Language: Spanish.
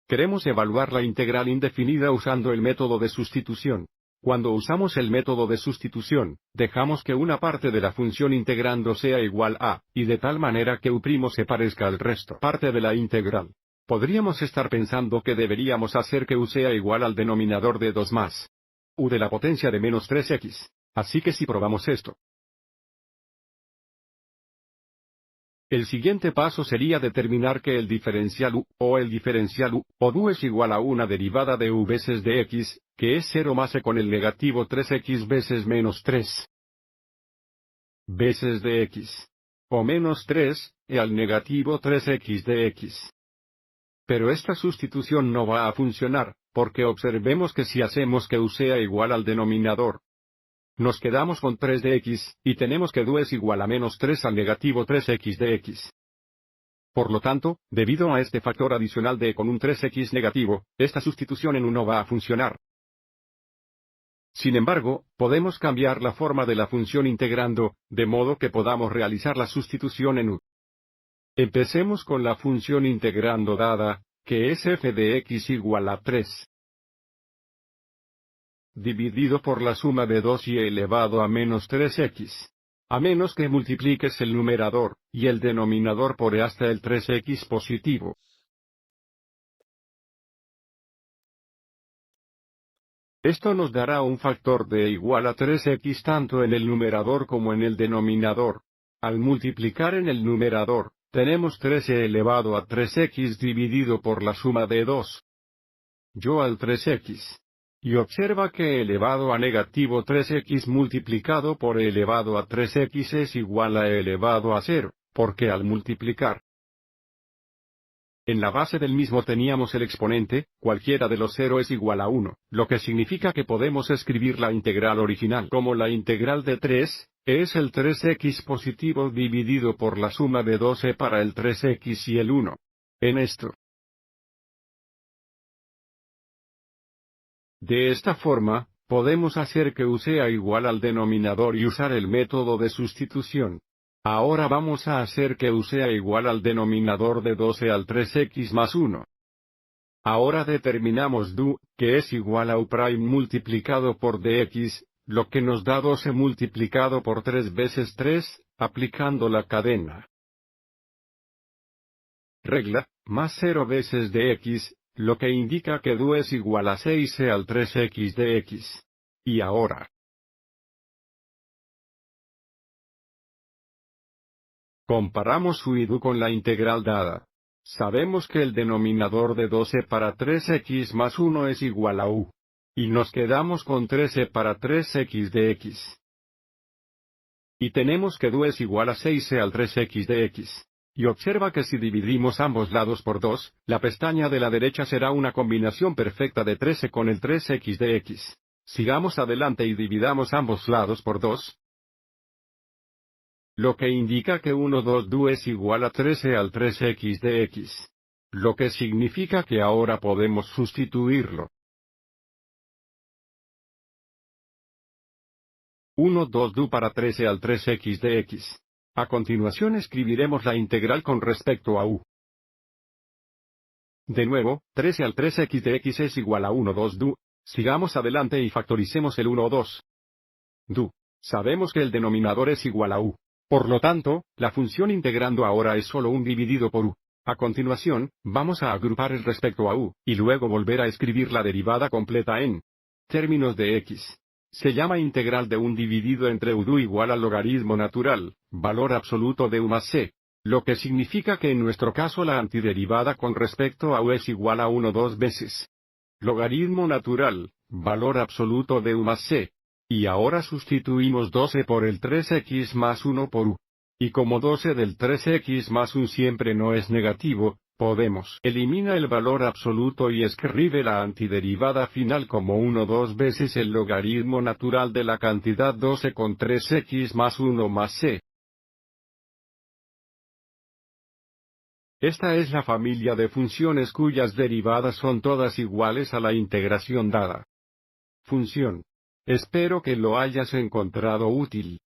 Queremos evaluar la integral indefinida usando el método de sustitución. Cuando usamos el método de sustitución, dejamos que una parte de la función integrando sea igual a, y de tal manera que u' se parezca al resto parte de la integral. Podríamos estar pensando que deberíamos hacer que u sea igual al denominador de 2 más u de la potencia de menos 3x. Así que si probamos esto. El siguiente paso sería determinar que el diferencial u, o el diferencial u, o du es igual a una derivada de u veces de x, que es 0 más e con el negativo 3x veces menos 3 veces de x. O menos 3, e al negativo 3x de x. Pero esta sustitución no va a funcionar, porque observemos que si hacemos que u sea igual al denominador, nos quedamos con 3 de x, y tenemos que du es igual a menos 3 al negativo 3x de x. Por lo tanto, debido a este factor adicional de con un 3x negativo, esta sustitución en u no va a funcionar. Sin embargo, podemos cambiar la forma de la función integrando, de modo que podamos realizar la sustitución en u. Empecemos con la función integrando dada, que es f de x igual a 3. Dividido por la suma de 2y elevado a menos 3x. A menos que multipliques el numerador, y el denominador por e hasta el 3x positivo. Esto nos dará un factor de igual a 3x tanto en el numerador como en el denominador. Al multiplicar en el numerador, tenemos 13 elevado a 3x dividido por la suma de 2. Yo al 3x. Y observa que elevado a negativo 3x multiplicado por elevado a 3x es igual a elevado a 0, porque al multiplicar en la base del mismo teníamos el exponente, cualquiera de los 0 es igual a 1, lo que significa que podemos escribir la integral original como la integral de 3, es el 3x positivo dividido por la suma de 12 para el 3x y el 1. En esto. De esta forma, podemos hacer que u sea igual al denominador y usar el método de sustitución. Ahora vamos a hacer que u sea igual al denominador de 12 al 3x más 1. Ahora determinamos du, que es igual a u' multiplicado por dx, lo que nos da 12 multiplicado por 3 veces 3, aplicando la cadena. Regla, más 0 veces dx, lo que indica que du es igual a 6e al 3x de x. Y ahora. Comparamos u y du con la integral dada. Sabemos que el denominador de 12 para 3x más 1 es igual a u. Y nos quedamos con 13 para 3x de x. Y tenemos que du es igual a 6e al 3x de x. Y observa que si dividimos ambos lados por 2, la pestaña de la derecha será una combinación perfecta de 13 con el 3x de x. Sigamos adelante y dividamos ambos lados por 2. Lo que indica que 2 du es igual a 13 al 3x de x. Lo que significa que ahora podemos sustituirlo. 2 du para 13 al 3x de x. A continuación escribiremos la integral con respecto a u. De nuevo, 13 al 3x de x es igual a 2 du. Sigamos adelante y factoricemos el 2 du. Sabemos que el denominador es igual a u. Por lo tanto, la función integrando ahora es solo un dividido por u. A continuación, vamos a agrupar el respecto a u, y luego volver a escribir la derivada completa en términos de x. Se llama integral de un dividido entre u du igual al logaritmo natural, valor absoluto de u más c. Lo que significa que en nuestro caso la antiderivada con respecto a u es igual a 2 veces logaritmo natural, valor absoluto de u más c. Y ahora sustituimos 12 por el 3x más 1 por u. Y como 12 del 3x más 1 siempre no es negativo, podemos elimina el valor absoluto y escribe la antiderivada final como 2 veces el logaritmo natural de la cantidad 12 con 3x más 1 más c. Esta es la familia de funciones cuyas derivadas son todas iguales a la integración dada. Función. Espero que lo hayas encontrado útil.